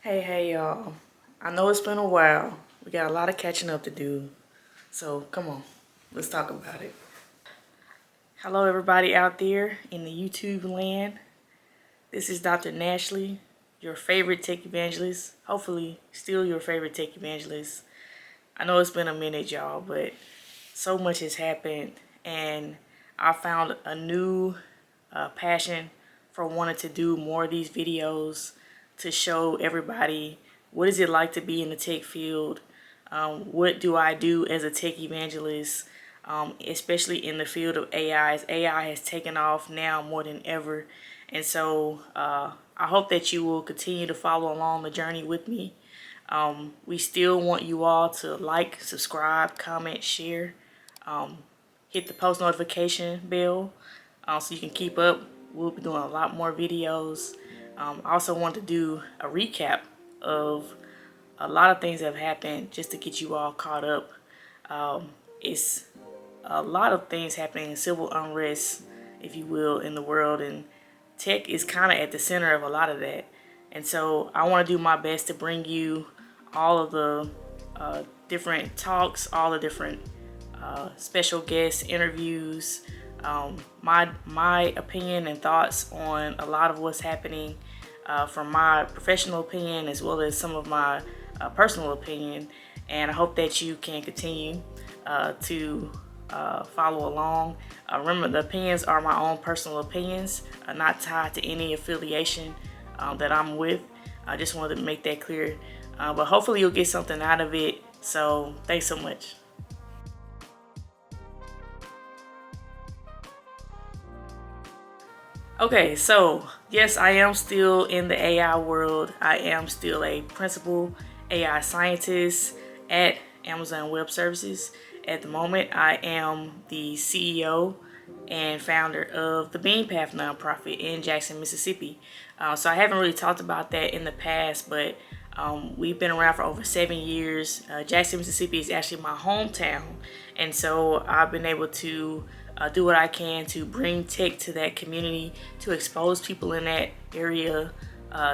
Hey, y'all. I know it's been a while. We got a lot of catching up to do. So, come on. Let's talk about it. Hello, everybody out there in the YouTube land. This is Dr. Nashley, your favorite tech evangelist. Hopefully, still your favorite tech evangelist. I know it's been a minute, y'all, but so much has happened. And I found a new passion for wanting to do more of these videos to show everybody what is it like to be in the tech field. What do I do as a tech evangelist, especially in the field of AI, as AI has taken off now more than ever. And so I hope that you will continue to follow along the journey with me. We still want you all to like, subscribe, comment, share, hit the post notification bell so you can keep up. We'll be doing a lot more videos. I also want to do a recap of a lot of things that have happened just to get you all caught up. It's a lot of things happening, civil unrest, if you will, in the world, and tech is kind of at the center of a lot of that. And so I want to do my best to bring you all of the different talks, all the different special guest interviews, my opinion and thoughts on a lot of what's happening from my professional opinion as well as some of my personal opinion. And I hope that you can continue to follow along. Remember, the opinions are my own personal opinions, not tied to any affiliation that I'm with. I just wanted to make that clear. But hopefully you'll get something out of it. So thanks so much. Okay, so yes, I am still in the AI world. I am still a principal AI scientist at Amazon Web Services. At the moment, I am the CEO and founder of the Bean Path nonprofit in Jackson, Mississippi. So I haven't really talked about that in the past, but we've been around for over 7 years. Jackson, Mississippi is actually my hometown, and so I've been able to do what I can to bring tech to that community, to expose people in that area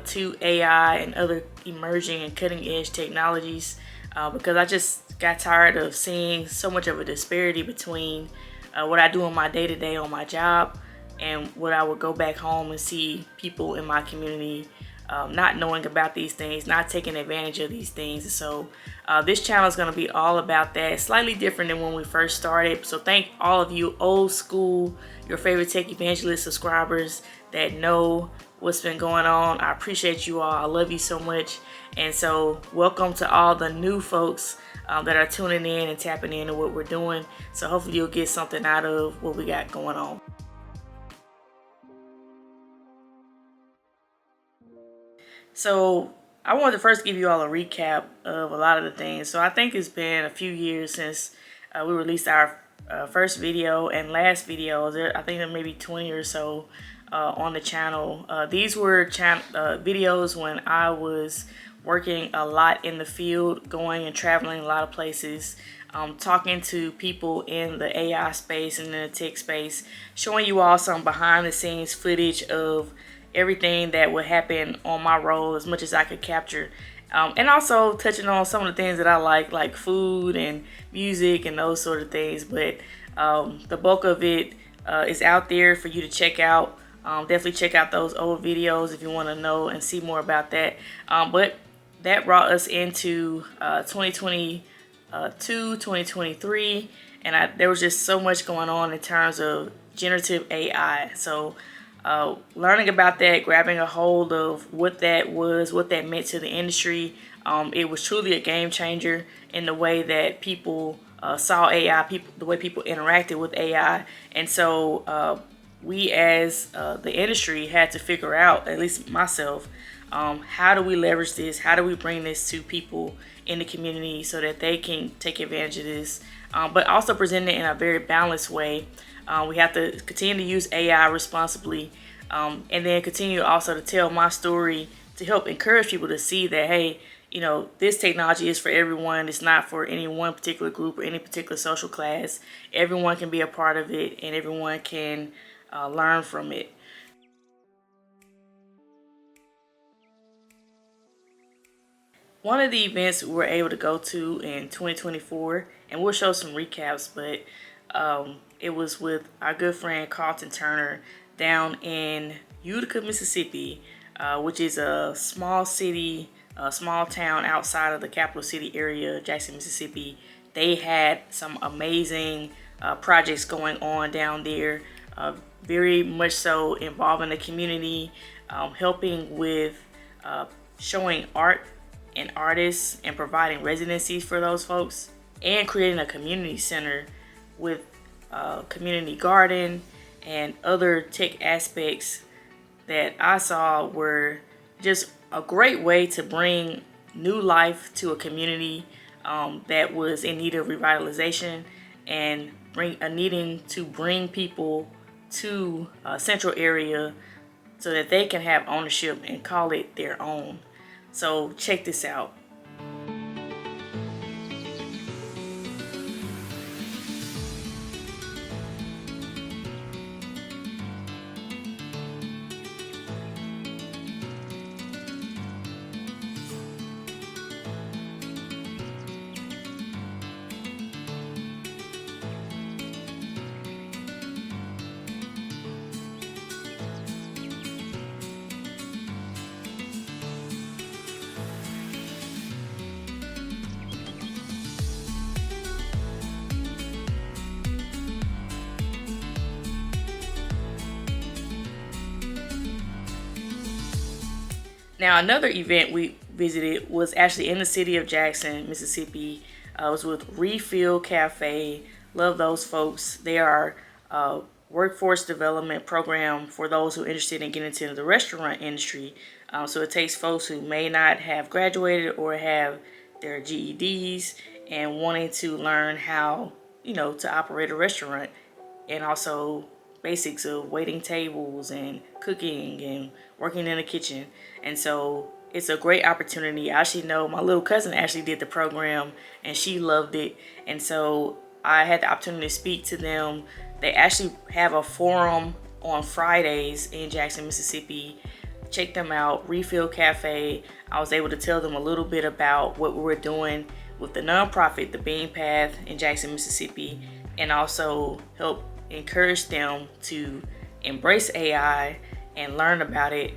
to AI and other emerging and cutting edge technologies, because I just got tired of seeing so much of a disparity between what I do on my day to day on my job and what I would go back home and see people in my community not knowing about these things, not taking advantage of these things. So this channel is going to be all about that. Slightly different than when we first started. So thank all of you old school, your favorite tech evangelist subscribers that know what's been going on. I appreciate you all. I love you so much. And so welcome to all the new folks that are tuning in and tapping into what we're doing. So hopefully you'll get something out of what we got going on. So I wanted to first give you all a recap of a lot of the things. So I think it's been a few years since we released our first video and last video. I think there may be 20 or so on the channel. These were videos when I was working a lot in the field, going and traveling a lot of places, talking to people in the AI space and in the tech space, showing you all some behind the scenes footage of everything that would happen on my role as much as I could capture. And also touching on some of the things that I like food and music and those sort of things. But the bulk of it is out there for you to check out. Definitely check out those old videos if you want to know and see more about that. But that brought us into 2022, 2023, and there was just so much going on in terms of generative AI. So learning about that, grabbing a hold of what that was, what that meant to the industry. It was truly a game changer in the way that people saw AI, the way people interacted with AI. And so we as the industry had to figure out, at least myself, how do we leverage this? How do we bring this to people in the community so that they can take advantage of this, but also present it in a very balanced way. We have to continue to use AI responsibly, and then continue also to tell my story to help encourage people to see that, hey, you know, this technology is for everyone. It's not for any one particular group or any particular social class. Everyone can be a part of it, and everyone can learn from it. One of the events we were able to go to in 2024, and we'll show some recaps, but it was with our good friend Carlton Turner down in Utica, Mississippi, which is a small city, a small town outside of the capital city area, Jackson, Mississippi. They had some amazing projects going on down there, very much so involving the community, helping with showing art and artists and providing residencies for those folks, and creating a community center with a community garden and other tech aspects that I saw were just a great way to bring new life to a community that was in need of revitalization, and needing to bring people to a central area so that they can have ownership and call it their own. So check this out. Now, another event we visited was actually in the city of Jackson, Mississippi. It was with Refill Cafe. Love those folks. They are a workforce development program for those who are interested in getting into the restaurant industry. So it takes folks who may not have graduated or have their GEDs and wanting to learn how, to operate a restaurant, and also basics of waiting tables and cooking and working in the kitchen. And so it's a great opportunity. I actually know my little cousin actually did the program and she loved it. And so I had the opportunity to speak to them. They actually have a forum on Fridays in Jackson, Mississippi. Check them out, Refill Cafe. I was able to tell them a little bit about what we were doing with the nonprofit, the Bean Path in Jackson, Mississippi, and also help encourage them to embrace AI and learn about it,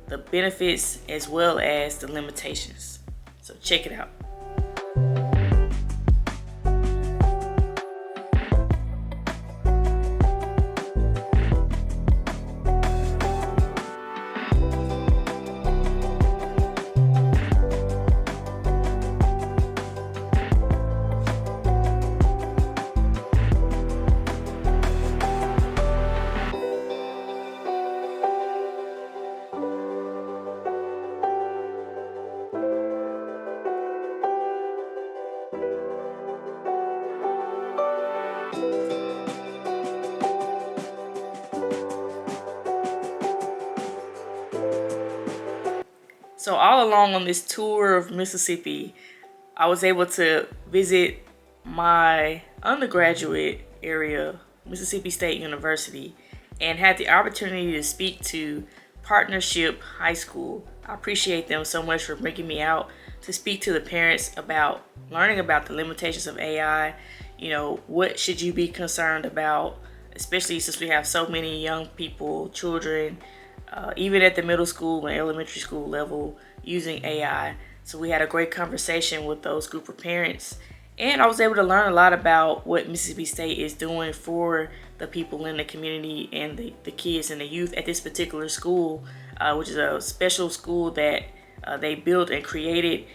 the benefits as well as the limitations. So check it out. So all along on this tour of Mississippi, I was able to visit my undergraduate area, Mississippi State University, and had the opportunity to speak to Partnership High School. I appreciate them so much for bringing me out to speak to the parents about learning about the limitations of AI. What should you be concerned about, especially since we have so many young people, children, even at the middle school and elementary school level, using AI. So we had a great conversation with those group of parents, and I was able to learn a lot about what Mississippi State is doing for the people in the community and the kids and the youth at this particular school, which is a special school that they built and created.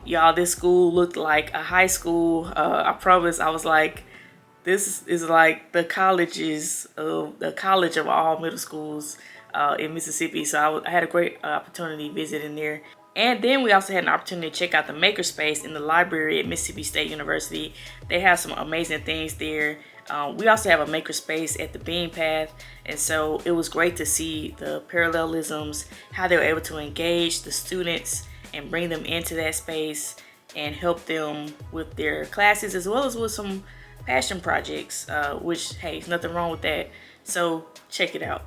Y'all, this school looked like a high school. I promise, I was like, this is like the college of all middle schools in Mississippi. So I had a great opportunity visiting there. And then we also had an opportunity to check out the makerspace in the library at Mississippi State University. They have some amazing things there. We also have a makerspace at the Bean Path. And so it was great to see the parallelisms, how they were able to engage the students and bring them into that space and help them with their classes, as well as with some passion projects, which, hey, there's nothing wrong with that. So check it out.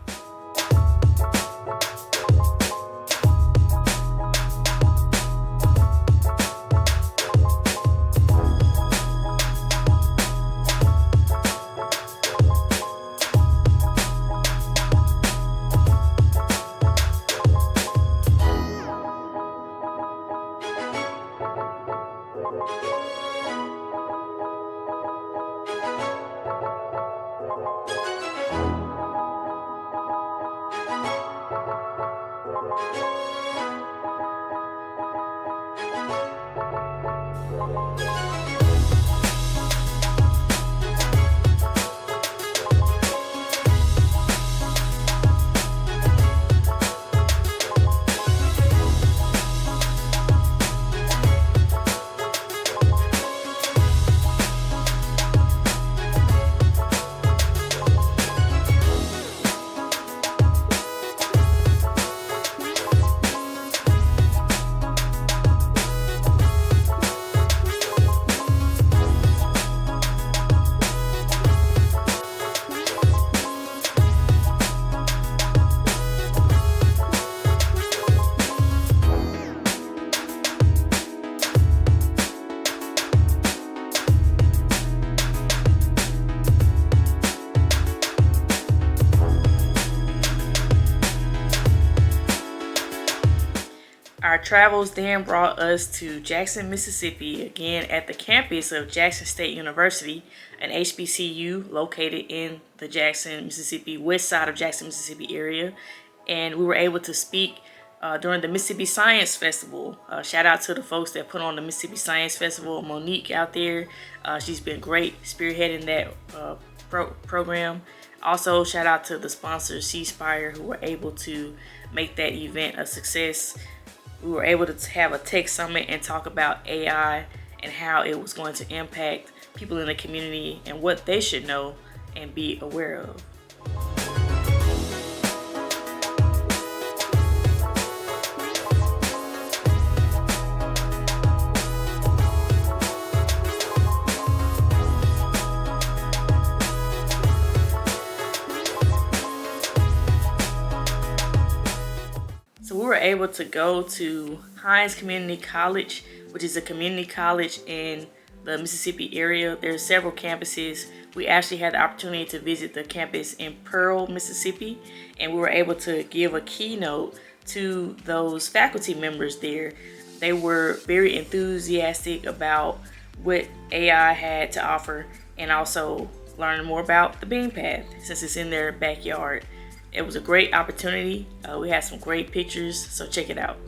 Our travels then brought us to Jackson, Mississippi, again at the campus of Jackson State University, an HBCU located in the Jackson, Mississippi, west side of Jackson, Mississippi area. And we were able to speak during the Mississippi Science Festival. Shout out to the folks that put on the Mississippi Science Festival. Monique out there, she's been great spearheading that program. Also, shout out to the sponsors, C-Spire, who were able to make that event a success. We were able to have a tech summit and talk about AI and how it was going to impact people in the community and what they should know and be aware of. So we were able to go to Hines Community College, which is a community college in the Mississippi area. There's several campuses. We actually had the opportunity to visit the campus in Pearl, Mississippi, and we were able to give a keynote to those faculty members there. They were very enthusiastic about what AI had to offer and also learning more about the bean path since it's in their backyard. It was a great opportunity. We had some great pictures, so check it out.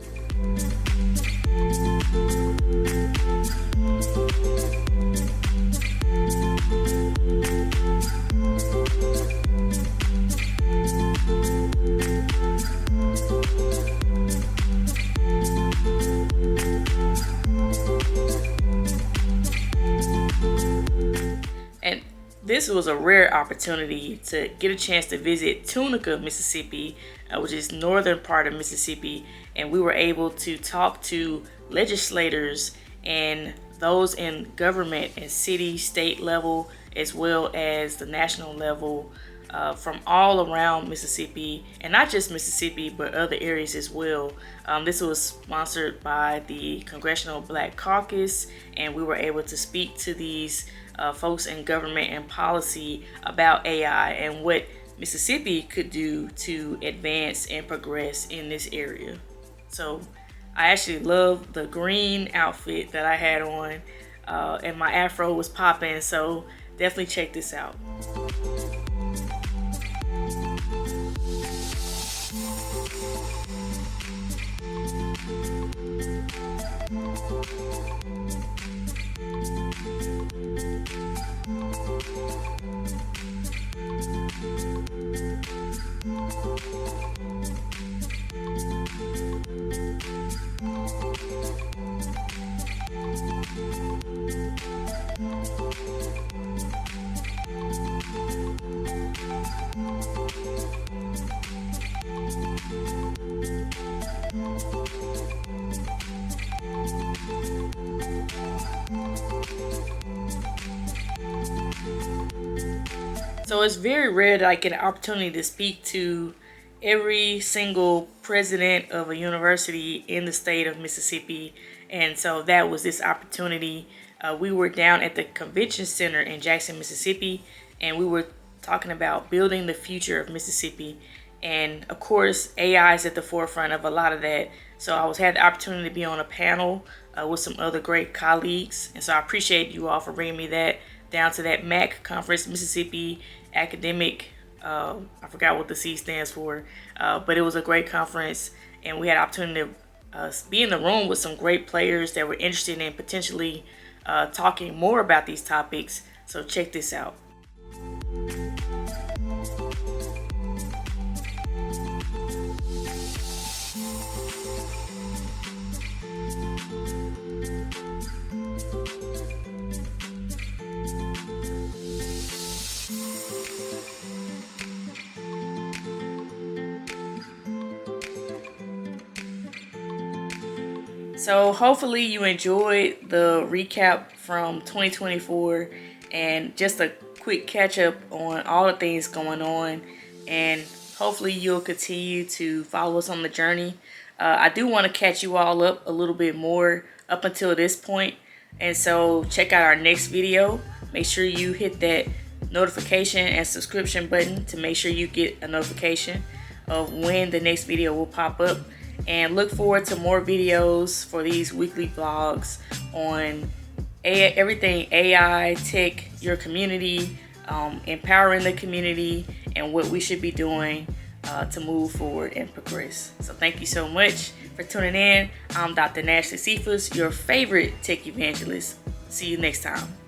And this was a rare opportunity to get a chance to visit Tunica, Mississippi, which is northern part of Mississippi, and we were able to talk to legislators and those in government and city, state level, as well as the national level, from all around Mississippi, and not just Mississippi, but other areas as well. This was sponsored by the Congressional Black Caucus, and we were able to speak to these folks in government and policy about AI and what Mississippi could do to advance and progress in this area. So I actually love the green outfit that I had on, and my afro was popping, so definitely check this out. So it's very rare that I get an opportunity to speak to every single president of a university in the state of Mississippi. And so that was this opportunity. We were down at the convention center in Jackson, Mississippi, and we were talking about building the future of Mississippi. And of course, AI is at the forefront of a lot of that. So I had the opportunity to be on a panel with some other great colleagues. And so I appreciate you all for bringing me that down to that MAC conference, Mississippi Academic, I forgot what the C stands for, but it was a great conference, and we had opportunity to be in the room with some great players that were interested in potentially talking more about these topics. So check this out. So hopefully you enjoyed the recap from 2024 and just a quick catch up on all the things going on, and hopefully you'll continue to follow us on the journey. I do want to catch you all up a little bit more up until this point, and so check out our next video. Make sure you hit that notification and subscription button to make sure you get a notification of when the next video will pop up. and look forward to more videos for these weekly vlogs on everything AI, tech, your community, empowering the community, and what we should be doing to move forward and progress. So thank you so much for tuning in. I'm Dr. Nashley Cephas, your favorite tech evangelist. See you next time.